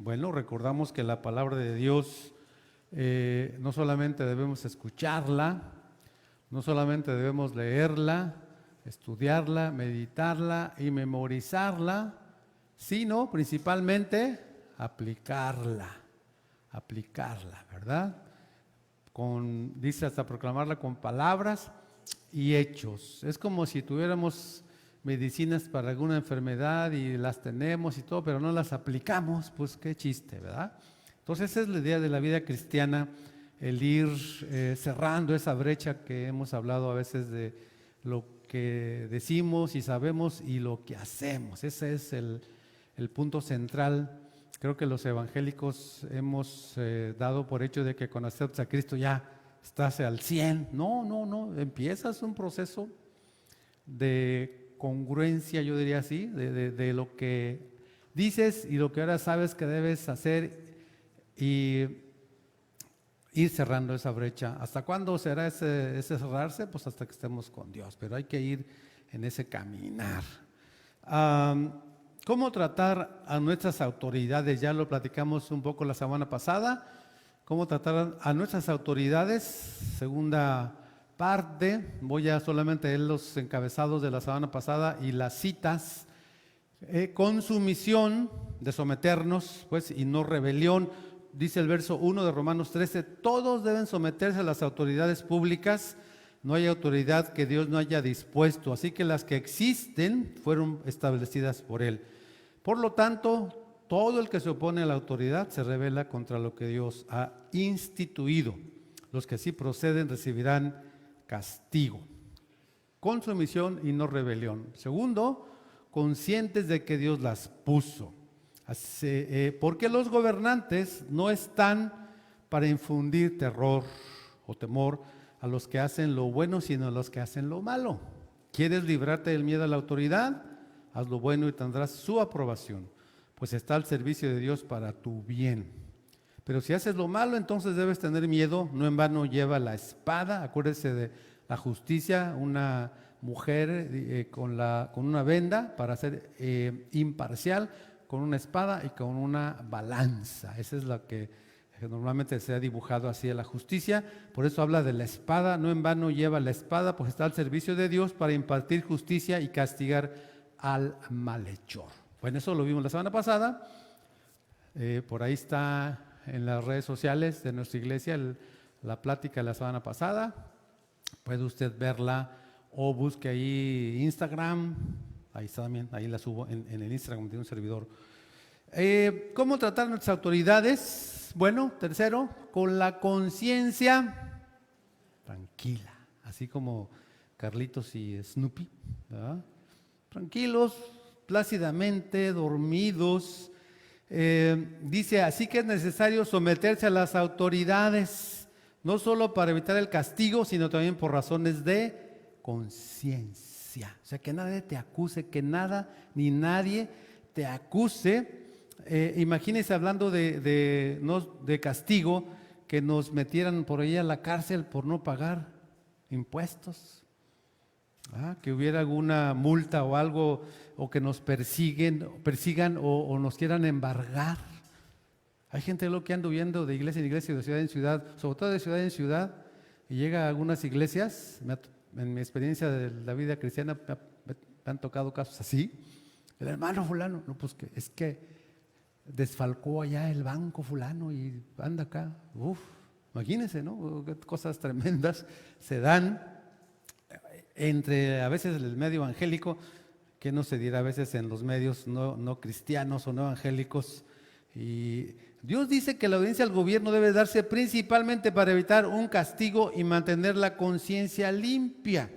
Bueno, recordamos que la palabra de Dios no solamente debemos escucharla, no solamente debemos leerla, estudiarla, meditarla y memorizarla, sino principalmente aplicarla, ¿verdad? Dice hasta proclamarla con palabras y hechos. Es como si tuviéramos medicinas para alguna enfermedad y las tenemos y todo, pero no las aplicamos, pues qué chiste, ¿verdad? Entonces esa es la idea de la vida cristiana, el ir cerrando esa brecha que hemos hablado a veces de lo que decimos y sabemos y lo que hacemos. Ese es el punto central. Creo que los evangélicos hemos dado por hecho de que cuando aceptas a Cristo ya estás al 100. No, empiezas un proceso de congruencia, yo diría así, de lo que dices y lo que ahora sabes que debes hacer y ir cerrando esa brecha. ¿Hasta cuándo será ese cerrarse? Pues hasta que estemos con Dios, pero hay que ir en ese caminar. ¿Cómo tratar a nuestras autoridades? Ya lo platicamos un poco la semana pasada. ¿Cómo tratar a nuestras autoridades? Segunda parte, voy a solamente leer los encabezados de la semana pasada y las citas. Con su misión de someternos, pues, y no rebelión. Dice el verso 1 de Romanos 13, todos deben someterse a las autoridades públicas. No hay autoridad que Dios no haya dispuesto, así que las que existen fueron establecidas por Él. Por lo tanto, todo el que se opone a la autoridad se rebela contra lo que Dios ha instituido. Los que así proceden recibirán castigo. Con sumisión y no rebelión. Segundo, conscientes de que Dios las puso. Porque los gobernantes no están para infundir terror o temor a los que hacen lo bueno, sino a los que hacen lo malo. ¿Quieres librarte del miedo a la autoridad? Haz lo bueno y tendrás su aprobación, pues está al servicio de Dios para tu bien. Pero si haces lo malo, entonces debes tener miedo. No en vano lleva la espada. Acuérdese de la justicia, una mujer con una venda para ser imparcial, con una espada y con una balanza. Esa es la que normalmente se ha dibujado así a la justicia. Por eso habla de la espada. No en vano lleva la espada, pues está al servicio de Dios para impartir justicia y castigar al malhechor. Bueno, eso lo vimos la semana pasada. Por ahí está en las redes sociales de nuestra iglesia la plática de la semana pasada. Puede usted verla o busque ahí Instagram. Ahí está también, ahí la subo en el Instagram de un servidor. ¿Cómo tratar a nuestras autoridades? Bueno, tercero, con la conciencia tranquila, así como Carlitos y Snoopy, ¿verdad? Tranquilos, plácidamente, dormidos. Dice, así que es necesario someterse a las autoridades, no solo para evitar el castigo, sino también por razones de conciencia. O sea, que nadie te acuse, que nada ni nadie te acuse. Imagínense hablando de castigo, que nos metieran por ahí a la cárcel por no pagar impuestos. Que hubiera alguna multa o algo, o que nos persigan o nos quieran embargar. Hay gente lo que anda huyendo de iglesia en iglesia, de ciudad en ciudad, sobre todo de ciudad en ciudad, y llega a algunas iglesias. En mi experiencia de la vida cristiana me han tocado casos así. El hermano fulano, no, pues es que desfalcó allá el banco fulano y anda acá. Imagínense, ¿no? Qué cosas tremendas se dan entre a veces el medio evangélico, que no se dirá a veces en los medios no cristianos o no evangélicos. Y Dios dice que la obediencia al gobierno debe darse principalmente para evitar un castigo y mantener la conciencia limpia.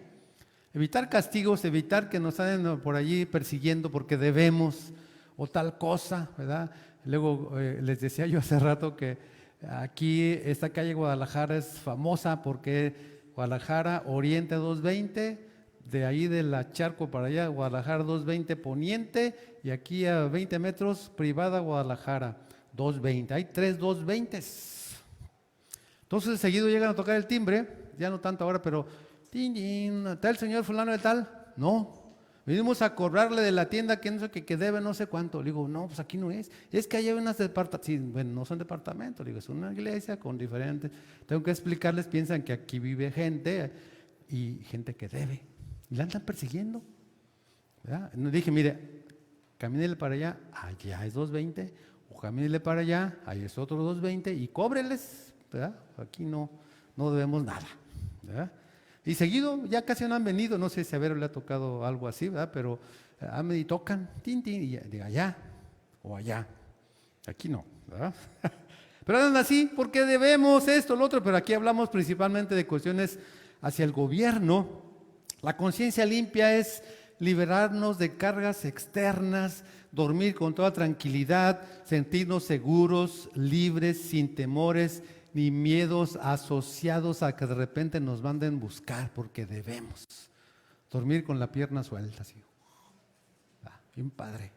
Evitar castigos, evitar que nos anden por allí persiguiendo porque debemos o tal cosa, ¿verdad? Luego les decía yo hace rato que aquí esta calle Guadalajara es famosa porque Guadalajara Oriente 220, de ahí de la Charco para allá, Guadalajara 220 Poniente, y aquí a 20 metros, Privada Guadalajara 220. Hay 3 220. Entonces seguido llegan a tocar el timbre, ya no tanto ahora, pero ¿está el señor fulano de tal? No, Venimos a cobrarle de la tienda que no sé que debe no sé cuánto. Le digo, no, pues aquí no es. Es que allá hay unas departamentos. Sí, bueno, no son departamentos. Le digo, es una iglesia con diferentes. Tengo que explicarles, piensan que aquí vive gente y gente que debe. Y la andan persiguiendo. ¿Verdad? No, dije, mire, camínele para allá, allá es 2.20. O camínele para allá, ahí es otro 2.20 y cóbreles. ¿Verdad? Aquí no debemos nada. ¿Verdad? Y seguido, ya casi no han venido, no sé si a Vero le ha tocado algo así, ¿verdad? Pero y tocan, tin, tin, y de allá o allá. Aquí no, ¿verdad? Pero andan así porque debemos esto, lo otro, pero aquí hablamos principalmente de cuestiones hacia el gobierno. La conciencia limpia es liberarnos de cargas externas, dormir con toda tranquilidad, sentirnos seguros, libres, sin temores ni miedos asociados a que de repente nos manden buscar, porque debemos dormir con la pierna suelta, así. Bien padre.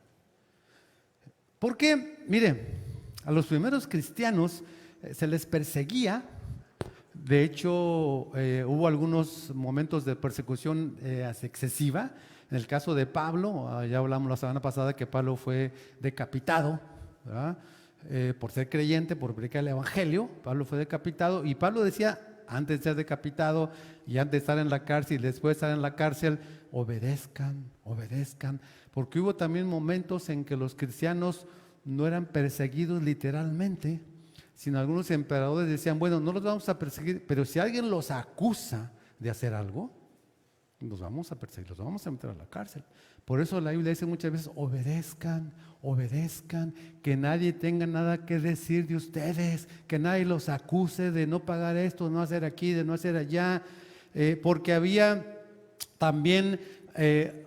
Porque, mire, a los primeros cristianos se les perseguía. De hecho, hubo algunos momentos de persecución excesiva. En el caso de Pablo, ya hablamos la semana pasada que Pablo fue decapitado, ¿verdad? Por ser creyente, por predicar el evangelio. Pablo fue decapitado y Pablo decía, antes de ser decapitado y antes de estar en la cárcel y después de estar en la cárcel, obedezcan, obedezcan, porque hubo también momentos en que los cristianos no eran perseguidos literalmente, sino algunos emperadores decían, bueno, no los vamos a perseguir, pero si alguien los acusa de hacer algo, los vamos a perseguir, los vamos a meter a la cárcel. Por eso la Biblia dice muchas veces, obedezcan, obedezcan, que nadie tenga nada que decir de ustedes, que nadie los acuse de no pagar esto, de no hacer aquí, de no hacer allá, porque había también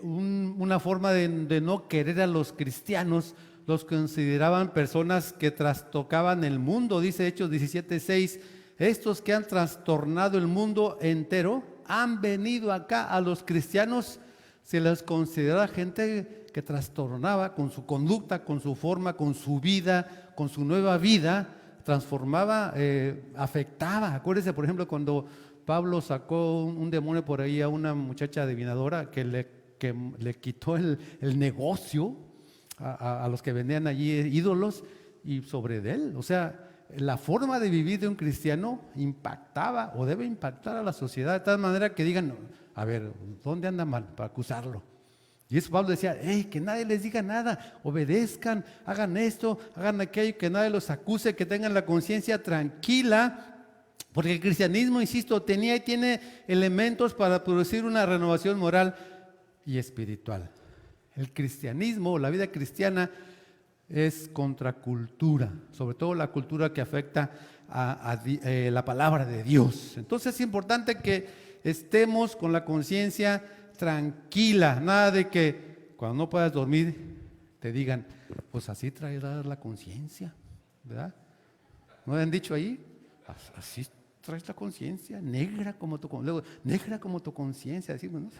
una forma de no querer a los cristianos. Los consideraban personas que trastocaban el mundo, dice Hechos 17:6, estos que han trastornado el mundo entero, han venido acá. A los cristianos se les considera gente que trastornaba con su conducta, con su forma, con su vida, con su nueva vida, transformaba, afectaba. Acuérdense, por ejemplo, cuando Pablo sacó un demonio por ahí a una muchacha adivinadora que le quitó el negocio a los que vendían allí ídolos y sobre de él. O sea, la forma de vivir de un cristiano impactaba o debe impactar a la sociedad de tal manera que digan, a ver, ¿dónde anda mal para acusarlo? Y eso Pablo decía, que nadie les diga nada, obedezcan, hagan esto, hagan aquello, que nadie los acuse, que tengan la conciencia tranquila, porque el cristianismo, insisto, tenía y tiene elementos para producir una renovación moral y espiritual. El cristianismo, la vida cristiana, es contracultura, sobre todo la cultura que afecta a la palabra de Dios. Entonces es importante que estemos con la conciencia tranquila, nada de que cuando no puedas dormir te digan, pues así traerás la conciencia, ¿verdad? ¿No han dicho ahí? Así traes la conciencia, negra como tu conciencia, decimos, ¿no?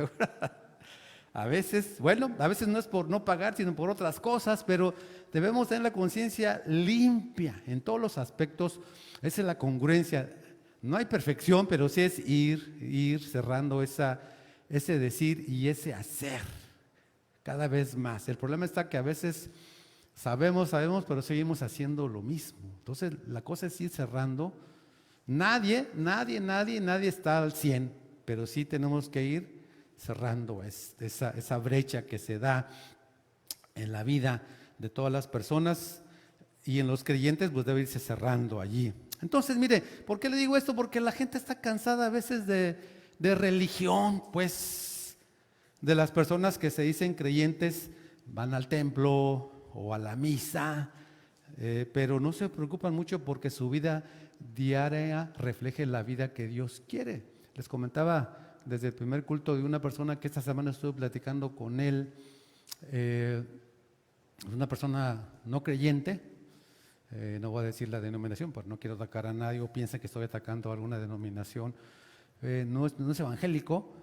A veces, bueno, a veces no es por no pagar, sino por otras cosas, pero debemos tener la conciencia limpia en todos los aspectos. Esa es la congruencia. No hay perfección, pero sí es ir cerrando ese decir y ese hacer cada vez más. El problema está que a veces sabemos, pero seguimos haciendo lo mismo. Entonces la cosa es ir cerrando. Nadie está al 100, pero sí tenemos que ir cerrando esa brecha que se da en la vida de todas las personas y en los creyentes, pues debe irse cerrando allí. Entonces, mire, ¿por qué le digo esto? Porque la gente está cansada a veces de religión, pues, de las personas que se dicen creyentes, van al templo o a la misa, pero no se preocupan mucho porque su vida diaria refleje la vida que Dios quiere. Les comentaba desde el primer culto de una persona que esta semana estuve platicando con él, una persona no creyente, no voy a decir la denominación, porque no quiero atacar a nadie o piensa que estoy atacando a alguna denominación, no es evangélico,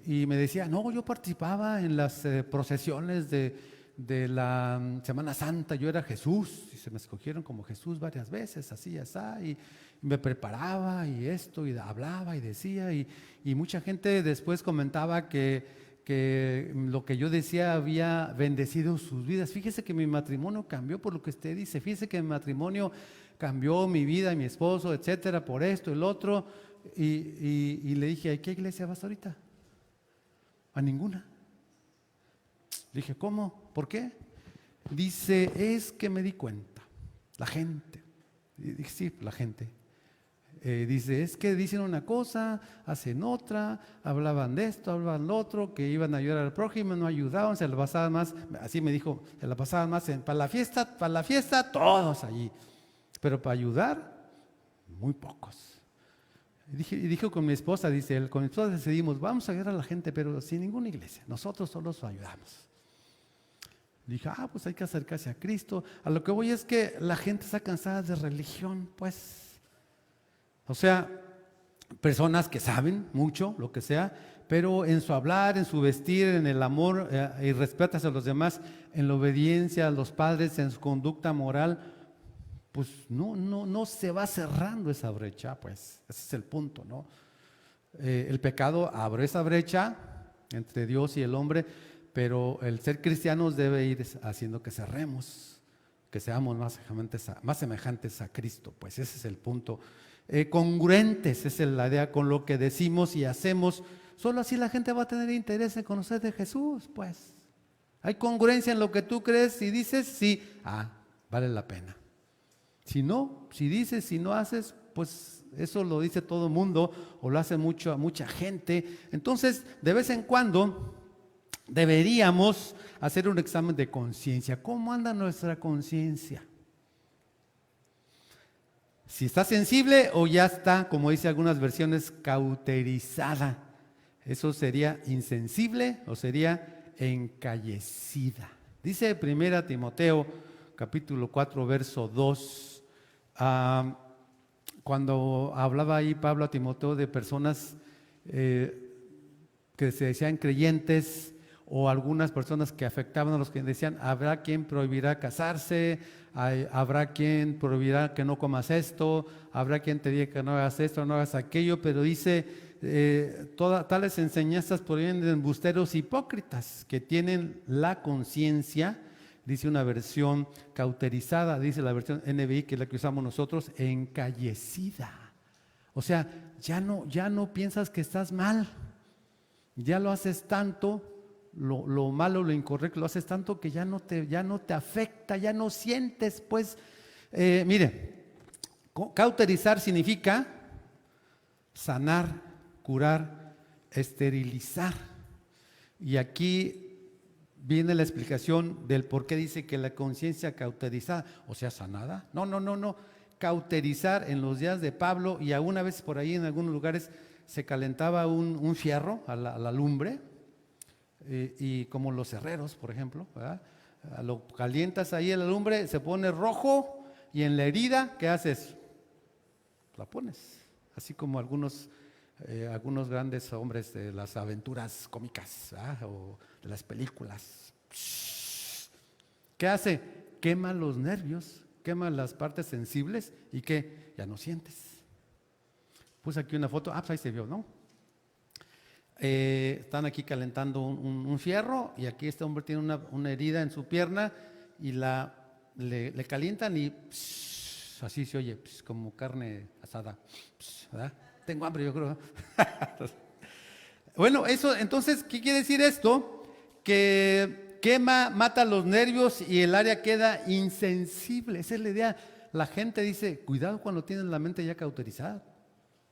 y me decía, no, yo participaba en las procesiones de la Semana Santa, yo era Jesús, y se me escogieron como Jesús varias veces, así, y me preparaba y esto, y hablaba y decía, y mucha gente después comentaba que que lo que yo decía había bendecido sus vidas. Fíjese que mi matrimonio cambió por lo que usted dice. Fíjese que mi matrimonio cambió mi vida, mi esposo, etcétera, por esto, el otro. Y le dije, ¿a qué iglesia vas ahorita? A ninguna. Le dije, ¿cómo? ¿Por qué? Dice, es que me di cuenta, la gente. Y dije, sí, la gente. Dice, es que dicen una cosa, hacen otra, hablaban de esto, hablaban lo otro, que iban a ayudar al prójimo, no ayudaban, se la pasaban más, así me dijo, se la pasaban más para la fiesta, todos allí. Pero para ayudar, muy pocos. Y dijo con mi esposa, dice él, con mi esposa decidimos, vamos a ayudar a la gente, pero sin ninguna iglesia, nosotros solos ayudamos. Dije, pues hay que acercarse a Cristo. A lo que voy es que la gente está cansada de religión, pues. O sea, personas que saben mucho, lo que sea, pero en su hablar, en su vestir, en el amor y respeto hacia los demás, en la obediencia a los padres, en su conducta moral, pues no se va cerrando esa brecha, pues. Ese es el punto, ¿no? El pecado abre esa brecha entre Dios y el hombre, pero el ser cristianos debe ir haciendo que cerremos, que seamos más semejantes a Cristo, pues ese es el punto. Congruentes, esa es la idea con lo que decimos y hacemos. Solo así la gente va a tener interés en conocer de Jesús, pues. Hay congruencia en lo que tú crees y dices, sí, vale la pena. Si no, si dices, si no haces, pues eso lo dice todo el mundo o lo hace mucha gente. Entonces, de vez en cuando deberíamos hacer un examen de conciencia. ¿Cómo anda nuestra conciencia? Si está sensible o ya está, como dice algunas versiones, cauterizada. Eso sería insensible o sería encallecida. Dice 1 Timoteo capítulo 4 verso 2, cuando hablaba ahí Pablo a Timoteo de personas que se decían creyentes, o algunas personas que afectaban a los que decían, habrá quien prohibirá casarse, habrá quien prohibirá que no comas esto, habrá quien te diga que no hagas esto, no hagas aquello, pero dice, tales enseñanzas provienen de embusteros hipócritas que tienen la conciencia, dice una versión cauterizada, dice la versión NBI, que es la que usamos nosotros, encallecida. O sea, ya no piensas que estás mal, ya lo haces tanto, lo malo, lo incorrecto, lo haces tanto que ya no te afecta, ya no sientes, pues. Mire, cauterizar significa sanar, curar, esterilizar. Y aquí viene la explicación del por qué dice que la conciencia cauterizada, o sea, sanada. No. Cauterizar en los días de Pablo, y alguna vez por ahí en algunos lugares se calentaba un fierro a la lumbre. Y como los herreros, por ejemplo, ¿verdad? Lo calientas ahí en la lumbre, se pone rojo, y en la herida, ¿qué haces? La pones, así como algunos grandes hombres de las aventuras cómicas, ¿verdad? O de las películas. ¿Qué hace? Quema los nervios, quema las partes sensibles, y ¿qué? Ya no sientes. Puse aquí una foto, pues ahí se vio, ¿no? Están aquí calentando un fierro, y aquí este hombre tiene una herida en su pierna, y le calientan y así se oye, como carne asada, ¿verdad? Tengo hambre, yo creo. Bueno, eso, entonces, ¿qué quiere decir esto? Que quema, mata los nervios y el área queda insensible. Esa es la idea. La gente dice, cuidado cuando tienes la mente ya cauterizada.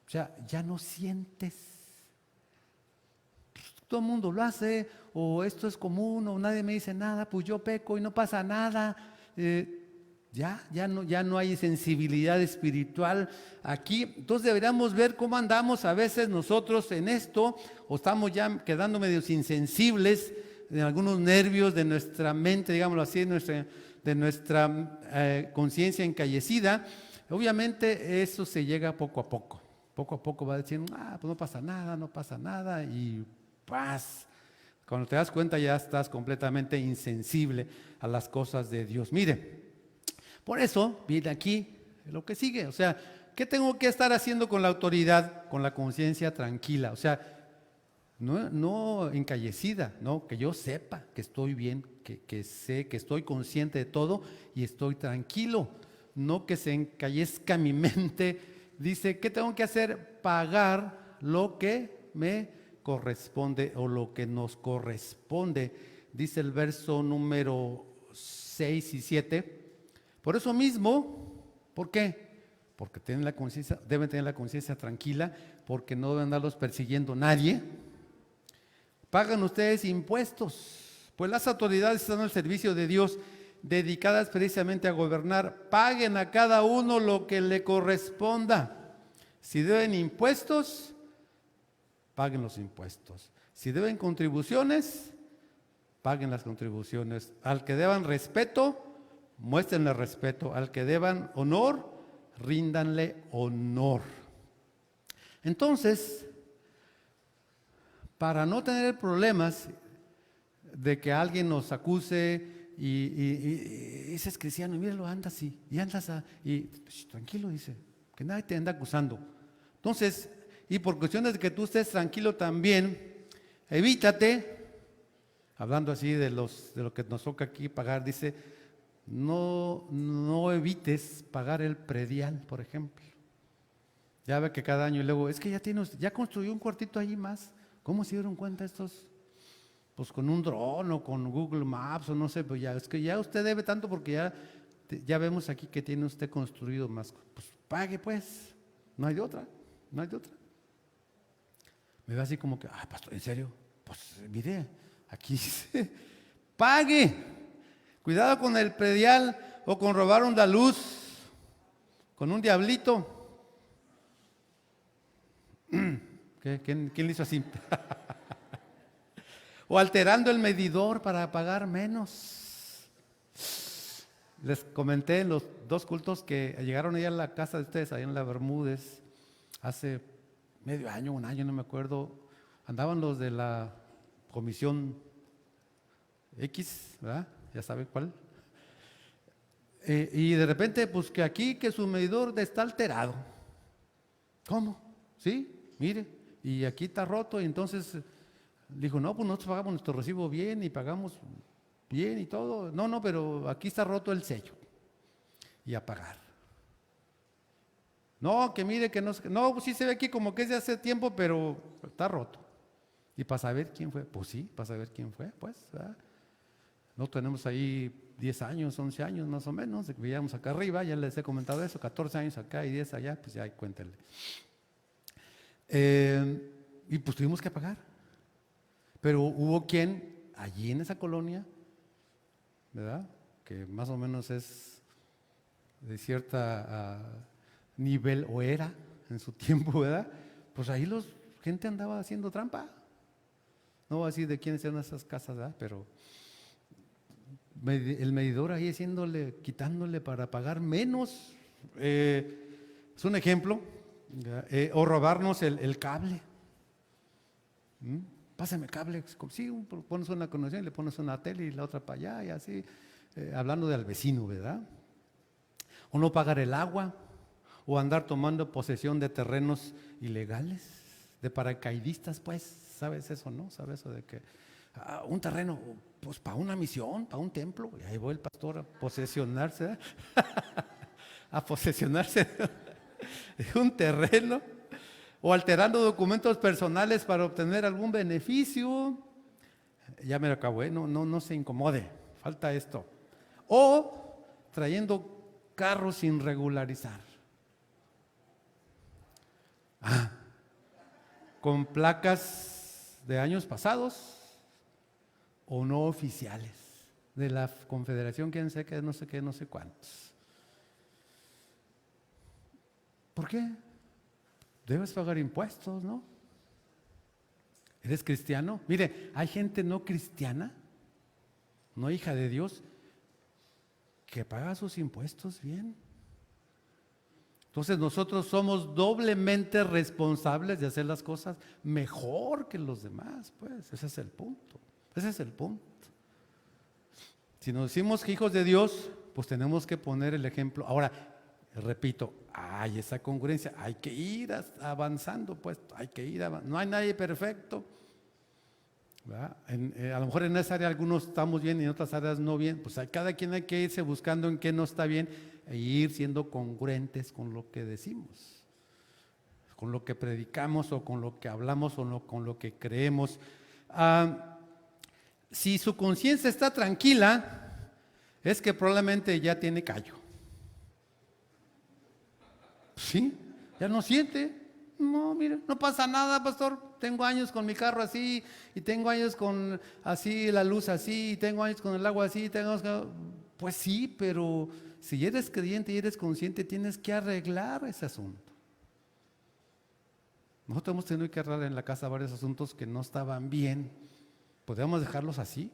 O sea, ya no sientes. Todo el mundo lo hace, o esto es común, o nadie me dice nada, pues yo peco y no pasa nada. Ya no hay sensibilidad espiritual aquí. Entonces deberíamos ver cómo andamos a veces nosotros en esto, o estamos ya quedando medio insensibles de algunos nervios de nuestra mente, digámoslo así, de nuestra conciencia encallecida. Obviamente eso se llega poco a poco. Poco a poco va diciendo, pues no pasa nada, y paz. Cuando te das cuenta ya estás completamente insensible a las cosas de Dios. Mire, por eso viene aquí lo que sigue. O sea, ¿qué tengo que estar haciendo con la autoridad? Con la conciencia tranquila. O sea, no encallecida, no, que yo sepa que estoy bien, que sé, que estoy consciente de todo y estoy tranquilo, no que se encallezca mi mente. Dice, ¿qué tengo que hacer? Pagar lo que me corresponde o lo que nos corresponde. Dice el verso número 6 y 7. Por eso mismo, ¿por qué? Porque deben tener la conciencia tranquila, porque no deben andarlos persiguiendo nadie. Pagan ustedes impuestos, pues las autoridades están al servicio de Dios, dedicadas precisamente a gobernar. Paguen a cada uno lo que le corresponda. Si deben impuestos, paguen los impuestos. Si deben contribuciones, paguen las contribuciones. Al que deban respeto, muéstrenle respeto. Al que deban honor, ríndanle honor. Entonces, para no tener problemas de que alguien nos acuse y ese es cristiano, y míralo, anda así, y andas tranquilo, dice, que nadie te anda acusando. Entonces, y por cuestiones de que tú estés tranquilo también, evítate, hablando así de lo que nos toca aquí pagar, dice, no evites pagar el predial, por ejemplo. Ya ve que cada año y luego, es que ya construyó un cuartito allí más. ¿Cómo se dieron cuenta estos? Pues con un dron o con Google Maps o no sé, pues es que ya usted debe tanto porque ya vemos aquí que tiene usted construido más. Pues pague pues, no hay de otra, no hay de otra. Me ve así como que, pastor, ¿en serio? Pues mire, aquí dice, pague. Cuidado con el predial o con robar una luz, con un diablito. ¿Quién le hizo así? O alterando el medidor para pagar menos. Les comenté en los 2 cultos que llegaron allá a la casa de ustedes, allá en la Bermúdez, hace medio año, un año, no me acuerdo. Andaban los de la comisión X, ¿verdad? Ya saben cuál. Y de repente, pues que aquí que su medidor está alterado. ¿Cómo? ¿Sí? Mire, y aquí está roto, y entonces dijo, no, pues nosotros pagamos nuestro recibo bien y pagamos bien y todo. No, pero aquí está roto el sello. Y a pagar. No, que mire que no, pues sí se ve aquí como que es de hace tiempo, pero está roto. Y para saber quién fue, pues sí, para saber quién fue, pues, ¿verdad? No tenemos ahí 10 años, 11 años más o menos, vivíamos acá arriba, ya les he comentado eso, 14 años acá y 10 allá, pues ya cuéntenle. Y pues tuvimos que pagar. Pero hubo quien allí en esa colonia, ¿verdad? Que más o menos es de cierta nivel o era en su tiempo, ¿verdad? Pues ahí gente andaba haciendo trampa. No voy a decir de quiénes eran esas casas, ¿verdad? Pero el medidor ahí quitándole para pagar menos. Es un ejemplo. O robarnos el cable. Pásame cable. Sí, pones una conexión y le pones una tele y la otra para allá y así. Hablando del vecino, ¿verdad? O no pagar el agua. O andar tomando posesión de terrenos ilegales. De paracaidistas, pues. ¿Sabes eso, no? ¿Sabes eso de que un terreno, pues para una misión, para un templo? Y ahí va el pastor a posesionarse. A posesionarse de un terreno, o alterando documentos personales para obtener algún beneficio. Ya me lo acabo, no se incomode, falta esto. O trayendo carros sin regularizar. Con placas de años pasados o no oficiales, de la Confederación, quién sé qué, no sé cuántos. ¿Por qué? Debes pagar impuestos, ¿no? ¿Eres cristiano? Mire, hay gente no cristiana, no hija de Dios, que paga sus impuestos bien. Entonces nosotros somos doblemente responsables de hacer las cosas mejor que los demás, pues ese es el punto. Ese es el punto. Si nos decimos que hijos de Dios, pues tenemos que poner el ejemplo. Ahora, repito, hay esa congruencia, hay que ir avanzando, pues, hay que ir avanzando. No hay nadie perfecto, ¿verdad? A lo mejor en esa área algunos estamos bien y en otras áreas no bien. Pues a cada quien hay que irse buscando en qué no está bien e ir siendo congruentes con lo que decimos, con lo que predicamos o con lo que hablamos o con lo que creemos. Si su conciencia está tranquila, es que probablemente ya tiene callo. ¿Sí? Ya no siente. No, mire, no pasa nada, pastor. Tengo años con mi carro así, y tengo años con así la luz así, y tengo años con el agua así, pues sí, pero si eres creyente y eres consciente, tienes que arreglar ese asunto. Nosotros hemos tenido que arreglar en la casa varios asuntos que no estaban bien. Podemos dejarlos así,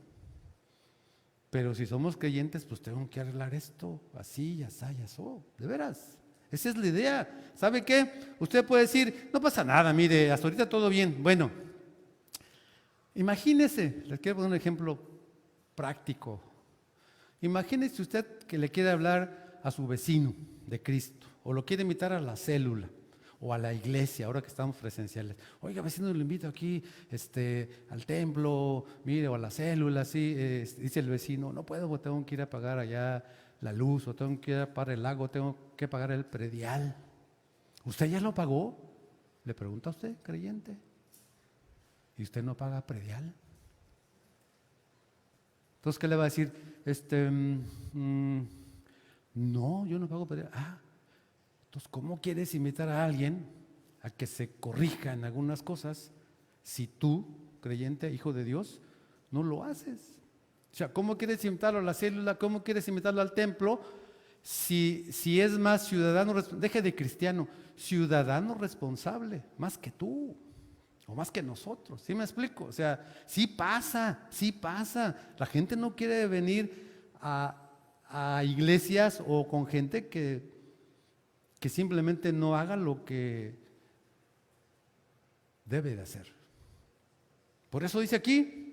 pero si somos creyentes, pues tengo que arreglar esto, así, así, así, de veras. Esa es la idea. ¿Sabe qué? Usted puede decir, no pasa nada, mire, hasta ahorita todo bien. Bueno, imagínese, les quiero poner un ejemplo práctico. Imagínese usted que le quiere hablar a su vecino de Cristo, o lo quiere invitar a la célula, o a la iglesia, ahora que estamos presenciales. Oiga, vecino, lo invito aquí al templo, mire, o a la célula, así, dice el vecino, no puedo, porque tengo que ir a pagar allá la luz, o tengo que ir a pagar el agua, tengo que pagar el predial. ¿Usted ya lo pagó? Le pregunta a usted, creyente. ¿Y usted no paga predial? Entonces, ¿qué le va a decir? No, yo no pago predial. Entonces, ¿cómo quieres invitar a alguien a que se corrija en algunas cosas si tú, creyente, hijo de Dios, no lo haces? O sea, ¿cómo quieres invitarlo a la célula? ¿Cómo quieres invitarlo al templo? Si es más ciudadano, deje de cristiano, ciudadano responsable, más que tú, o más que nosotros, ¿sí me explico? O sea, sí pasa. La gente no quiere venir a iglesias o con gente que simplemente no haga lo que debe de hacer. Por eso dice aquí,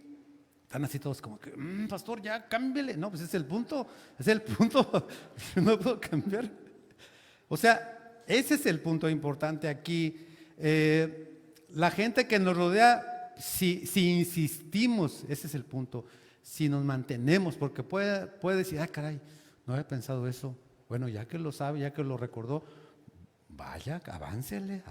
están así todos como que, pastor, ya cámbiale. No, pues es el punto, no puedo cambiar. O sea, ese es el punto importante aquí. La gente que nos rodea, si insistimos, ese es el punto, si nos mantenemos, porque puede decir, caray, no había pensado eso. Bueno, ya que lo sabe, ya que lo recordó, vaya, aváncele,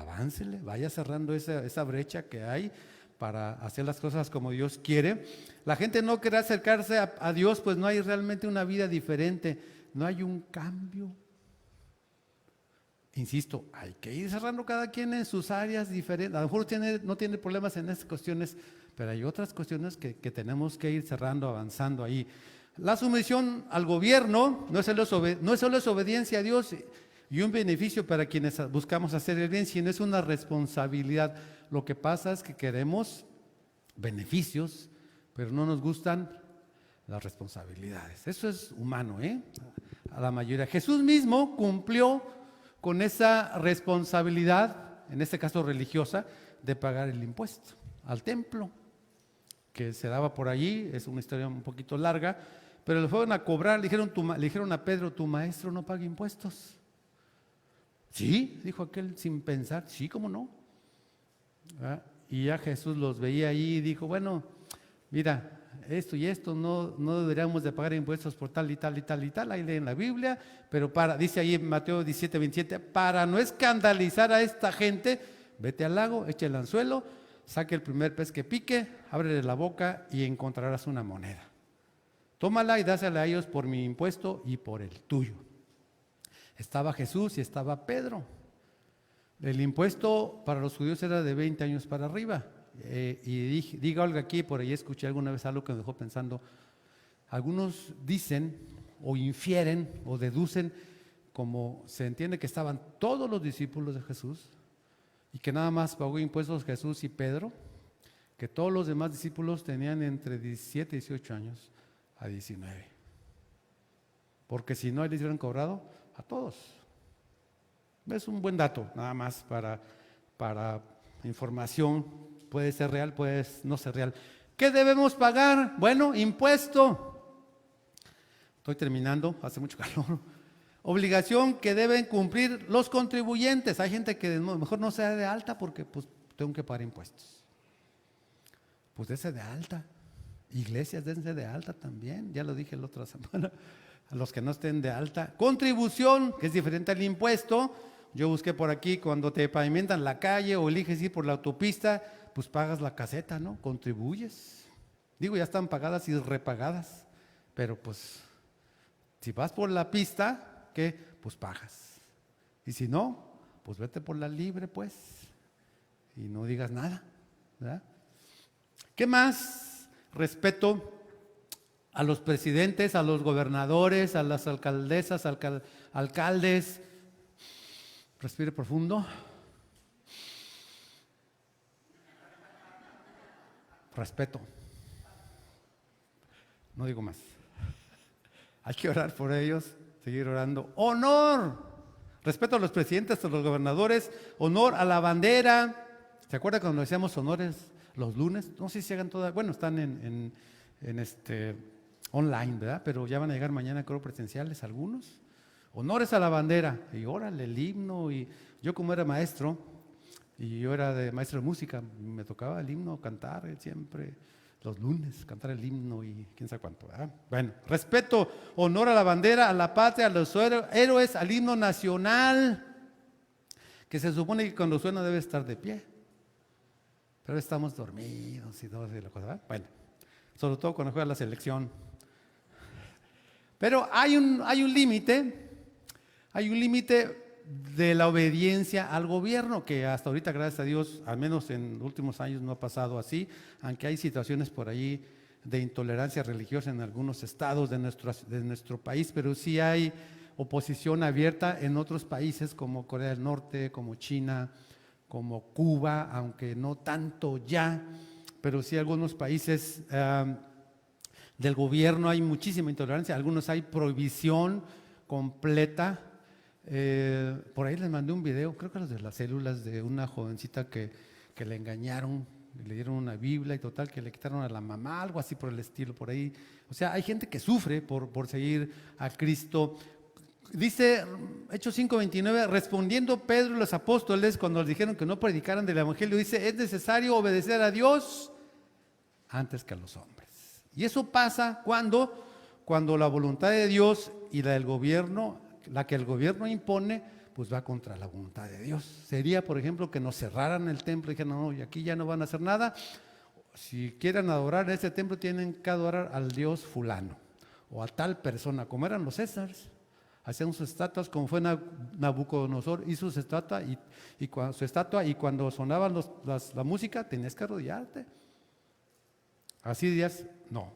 vaya cerrando esa brecha que hay para hacer las cosas como Dios quiere. La gente no quiere acercarse a Dios, pues no hay realmente una vida diferente, no hay un cambio. Insisto, hay que ir cerrando cada quien en sus áreas diferentes. A lo mejor no tiene problemas en estas cuestiones, pero hay otras cuestiones que tenemos que ir cerrando, avanzando ahí. La sumisión al gobierno no solo es obediencia a Dios y un beneficio para quienes buscamos hacer el bien, sino es una responsabilidad. Lo que pasa es que queremos beneficios, pero no nos gustan las responsabilidades. Eso es humano, a la mayoría. Jesús mismo cumplió con esa responsabilidad, en este caso religiosa, de pagar el impuesto al templo, que se daba por allí. Es una historia un poquito larga, pero le fueron a cobrar, le dijeron a Pedro, tu maestro no paga impuestos. Sí, dijo aquel sin pensar, sí, ¿cómo no? Y ya Jesús los veía ahí y dijo, bueno, mira, esto y esto, no deberíamos de pagar impuestos por tal y tal y tal y tal, ahí leen la Biblia, pero dice ahí en Mateo 17, 27, para no escandalizar a esta gente, vete al lago, echa el anzuelo, saque el primer pez que pique, ábrele la boca y encontrarás una moneda. Tómala y dásela a ellos por mi impuesto y por el tuyo. Estaba Jesús y estaba Pedro. El impuesto para los judíos era de 20 años para arriba. Y diga algo aquí, por ahí escuché alguna vez algo que me dejó pensando. Algunos dicen o infieren o deducen, como se entiende que estaban todos los discípulos de Jesús y que nada más pagó impuestos Jesús y Pedro, que todos los demás discípulos tenían entre 17 y 18 años a 19. Porque si no, les hubieran cobrado a todos. Es un buen dato, nada más para información. Puede ser real, puede no ser real. ¿Qué debemos pagar? Bueno, impuesto. Estoy terminando, hace mucho calor. Obligación que deben cumplir los contribuyentes. Hay gente que mejor no sea de alta porque pues tengo que pagar impuestos. pues dése de alta. Iglesias, dense de alta también, ya lo dije la otra semana, a los que no estén de alta. Contribución, que es diferente al impuesto. Yo busqué por aquí, cuando te pavimentan la calle o eliges ir por la autopista, pues pagas la caseta, ¿no? Contribuyes. Digo, ya están pagadas y repagadas, pero pues si vas por la pista, ¿qué? Pues pagas. Y si no, pues vete por la libre, pues, y no digas nada, ¿verdad? ¿Qué más? Respeto a los presidentes, a los gobernadores, a las alcaldesas, alcaldes. Respire profundo. Respeto. No digo más. Hay que orar por ellos, seguir orando. ¡Honor! Respeto a los presidentes, a los gobernadores. Honor a la bandera. ¿Se acuerdan cuando decíamos honores los lunes? No sé si hagan todas. Bueno, están en online, ¿verdad? Pero ya van a llegar mañana, creo, presenciales algunos. Honores a la bandera. Y órale, el himno. Y yo, como era maestro, y yo era maestro de música, me tocaba el himno cantar siempre. Los lunes, cantar el himno y quién sabe cuánto, ¿verdad? Bueno, respeto, honor a la bandera, a la patria, a los héroes, al himno nacional, que se supone que cuando suena debe estar de pie, pero estamos dormidos y todo la cosa, ¿verdad? Bueno, sobre todo cuando juega la selección. Pero hay un límite de la obediencia al gobierno, que hasta ahorita, gracias a Dios, al menos en los últimos años no ha pasado así, aunque hay situaciones por ahí de intolerancia religiosa en algunos estados de nuestro país, pero sí hay oposición abierta en otros países como Corea del Norte, como China, como Cuba, aunque no tanto ya, pero sí algunos países del gobierno hay muchísima intolerancia, algunos hay prohibición completa. Por ahí les mandé un video, creo que los de las células, de una jovencita que le engañaron, le dieron una Biblia y total que le quitaron a la mamá, algo así por el estilo, por ahí. O sea, hay gente que sufre por seguir a Cristo. Dice Hechos 5:29, respondiendo Pedro y los apóstoles cuando les dijeron que no predicaran del evangelio, dice, es necesario obedecer a Dios antes que a los hombres. Y eso pasa cuando la voluntad de Dios y la del gobierno, la que el gobierno impone, pues va contra la voluntad de Dios. Sería, por ejemplo, que nos cerraran el templo y dijeran, no, y aquí ya no van a hacer nada. Si quieren adorar en ese templo, tienen que adorar al Dios fulano o a tal persona, como eran los Césares. Hacían sus estatuas, como fue Nabucodonosor, hizo su estatua y cuando sonaba la música, tenías que arrodillarte. Así días, no.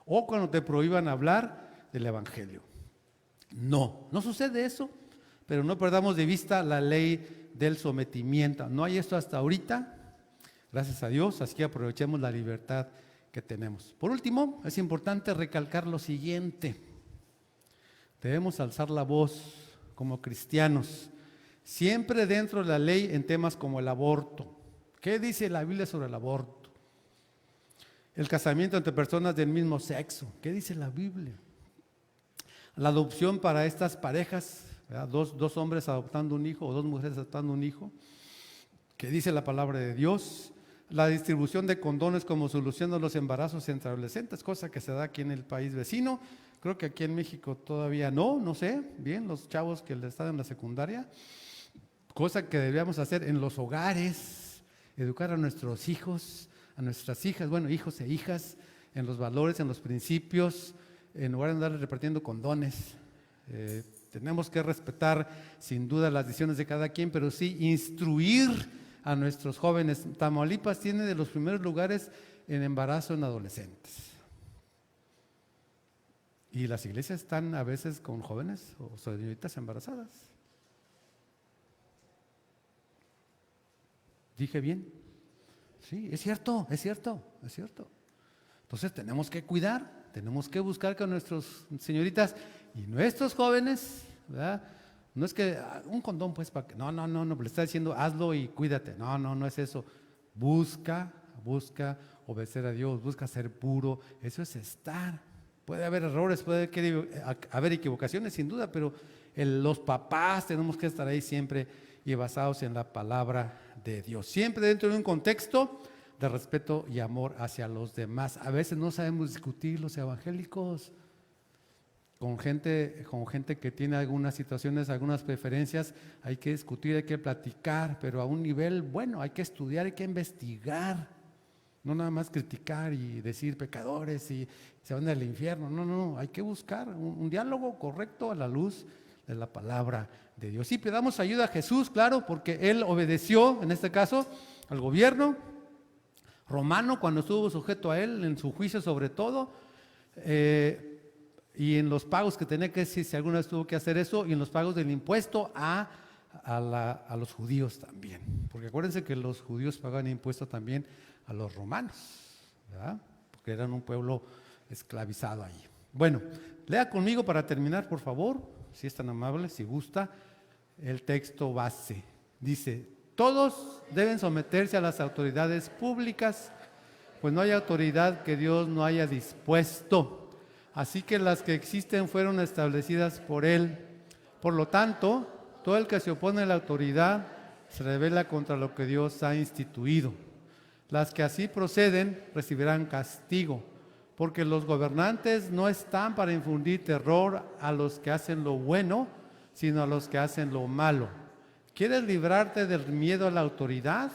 O cuando te prohíban hablar del evangelio. No sucede eso, pero no perdamos de vista la ley del sometimiento. No hay esto hasta ahorita, gracias a Dios, así que aprovechemos la libertad que tenemos. Por último, es importante recalcar lo siguiente: debemos alzar la voz como cristianos, siempre dentro de la ley en temas como el aborto. ¿Qué dice la Biblia sobre el aborto? El casamiento entre personas del mismo sexo. ¿Qué dice la Biblia? La adopción para estas parejas, ¿verdad? Dos hombres adoptando un hijo o dos mujeres adoptando un hijo, que dice la palabra de Dios. La distribución de condones como solución de los embarazos entre adolescentes, cosa que se da aquí en el país vecino. Creo que aquí en México todavía no sé, bien, los chavos que están en la secundaria, cosa que debíamos hacer en los hogares, educar a nuestros hijos, a nuestras hijas, bueno, hijos e hijas, en los valores, en los principios, en lugar de andar repartiendo condones. Tenemos que respetar sin duda las decisiones de cada quien, pero sí instruir a nuestros jóvenes. Tamaulipas tiene de los primeros lugares en embarazo en adolescentes. Y las iglesias están a veces con jóvenes o señoritas embarazadas. ¿Dije bien? Sí, es cierto. Entonces tenemos que cuidar. Tenemos que buscar que nuestras señoritas y nuestros jóvenes, ¿verdad? No es que un condón, pues, para que no, le está diciendo hazlo y cuídate. No es eso. Busca obedecer a Dios, busca ser puro. Eso es estar. Puede haber errores, puede haber equivocaciones, sin duda, pero los papás tenemos que estar ahí siempre y basados en la palabra de Dios. Siempre dentro de un contexto de respeto y amor hacia los demás. A veces no sabemos discutir los evangélicos con gente que tiene algunas situaciones, algunas preferencias. Hay que discutir, hay que platicar, pero a un nivel bueno, hay que estudiar, hay que investigar. No nada más criticar y decir pecadores y se van al infierno. No, hay que buscar un diálogo correcto a la luz de la palabra de Dios. Y pedamos ayuda a Jesús, claro, porque Él obedeció, en este caso, al gobierno romano cuando estuvo sujeto a Él, en su juicio sobre todo, y en los pagos que tenía que decir, si alguna vez tuvo que hacer eso, y en los pagos del impuesto a los judíos también. Porque acuérdense que los judíos pagaban impuesto también a los romanos, ¿verdad? Porque eran un pueblo esclavizado ahí. Bueno, lea conmigo para terminar, por favor, si es tan amable, si gusta, el texto base. Dice: todos deben someterse a las autoridades públicas, pues no hay autoridad que Dios no haya dispuesto. Así que las que existen fueron establecidas por Él. Por lo tanto, todo el que se opone a la autoridad se rebela contra lo que Dios ha instituido. Las que así proceden recibirán castigo, porque los gobernantes no están para infundir terror a los que hacen lo bueno, sino a los que hacen lo malo. ¿Quieres librarte del miedo a la autoridad?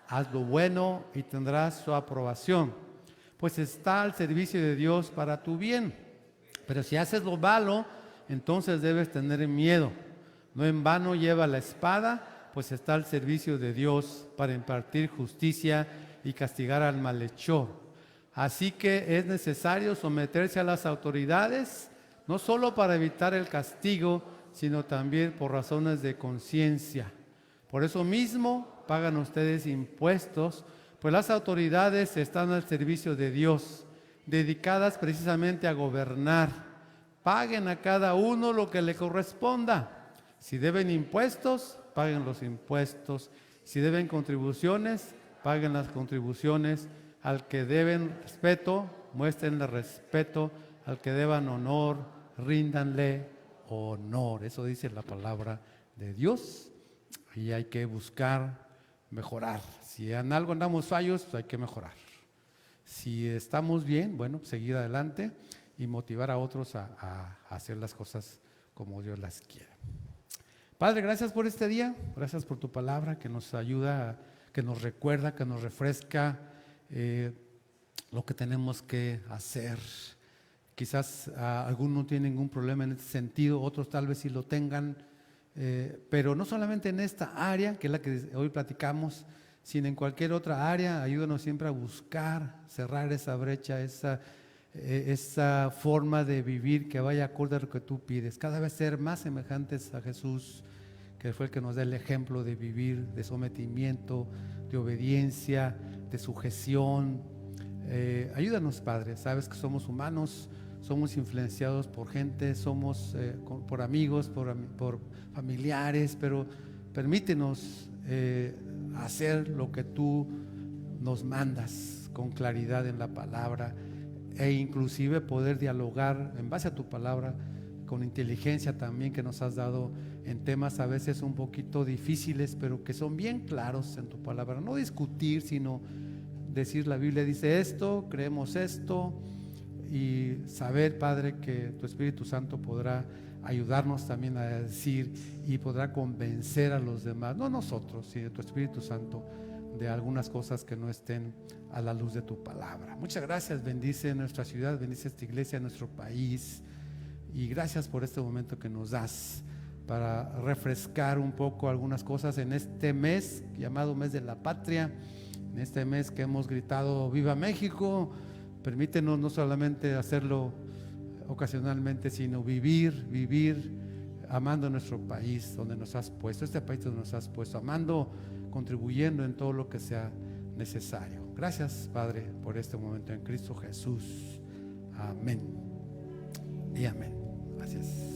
Haz lo bueno y tendrás su aprobación, pues está al servicio de Dios para tu bien. Pero si haces lo malo, entonces debes tener miedo. No en vano lleva la espada, pues está al servicio de Dios para impartir justicia y castigar al malhechor. Así que es necesario someterse a las autoridades, no solo para evitar el castigo, sino también por razones de conciencia. Por eso mismo pagan ustedes impuestos, pues las autoridades están al servicio de Dios, dedicadas precisamente a gobernar. Paguen a cada uno lo que le corresponda. Si deben impuestos, paguen los impuestos. Si deben contribuciones, paguen las contribuciones. Al que deben respeto, muéstrenle respeto. Al que deban honor, ríndanle honor. Eso dice la palabra de Dios. Y hay que buscar mejorar. Si en algo andamos fallos, pues hay que mejorar. Si estamos bien, bueno, seguir adelante y motivar a otros a hacer las cosas como Dios las quiere. Padre, gracias por este día, gracias por tu palabra que nos ayuda, que nos recuerda, que nos refresca lo que tenemos que hacer. Quizás algunos no tienen ningún problema en este sentido, otros tal vez sí lo tengan, pero no solamente en esta área, que es la que hoy platicamos, sino en cualquier otra área. Ayúdanos siempre a buscar, cerrar esa brecha, esa forma de vivir que vaya acorde a lo que tú pides. Cada vez ser más semejantes a Jesús, que fue el que nos da el ejemplo de vivir, de sometimiento, de obediencia, de sujeción. Ayúdanos, Padre. Sabes que somos humanos, somos influenciados por gente, somos por amigos, por familiares, pero permítenos hacer lo que tú nos mandas con claridad en la palabra, e inclusive poder dialogar en base a tu palabra con inteligencia también que nos has dado en temas a veces un poquito difíciles, pero que son bien claros en tu palabra. No discutir, sino decir: la Biblia dice esto, creemos esto, y saber, Padre, que tu Espíritu Santo podrá ayudarnos también a decir y podrá convencer a los demás, no nosotros, sino tu Espíritu Santo, de algunas cosas que no estén a la luz de tu palabra. Muchas gracias. Bendice nuestra ciudad, bendice esta iglesia, nuestro país, y gracias por este momento que nos das para refrescar un poco algunas cosas en este mes llamado Mes de la Patria, en este mes que hemos gritado ¡Viva México! Permítenos no solamente hacerlo ocasionalmente, sino vivir amando nuestro país donde nos has puesto, este país donde nos has puesto, amando, contribuyendo en todo lo que sea necesario. Gracias, Padre, por este momento en Cristo Jesús. Amén y amén. Gracias.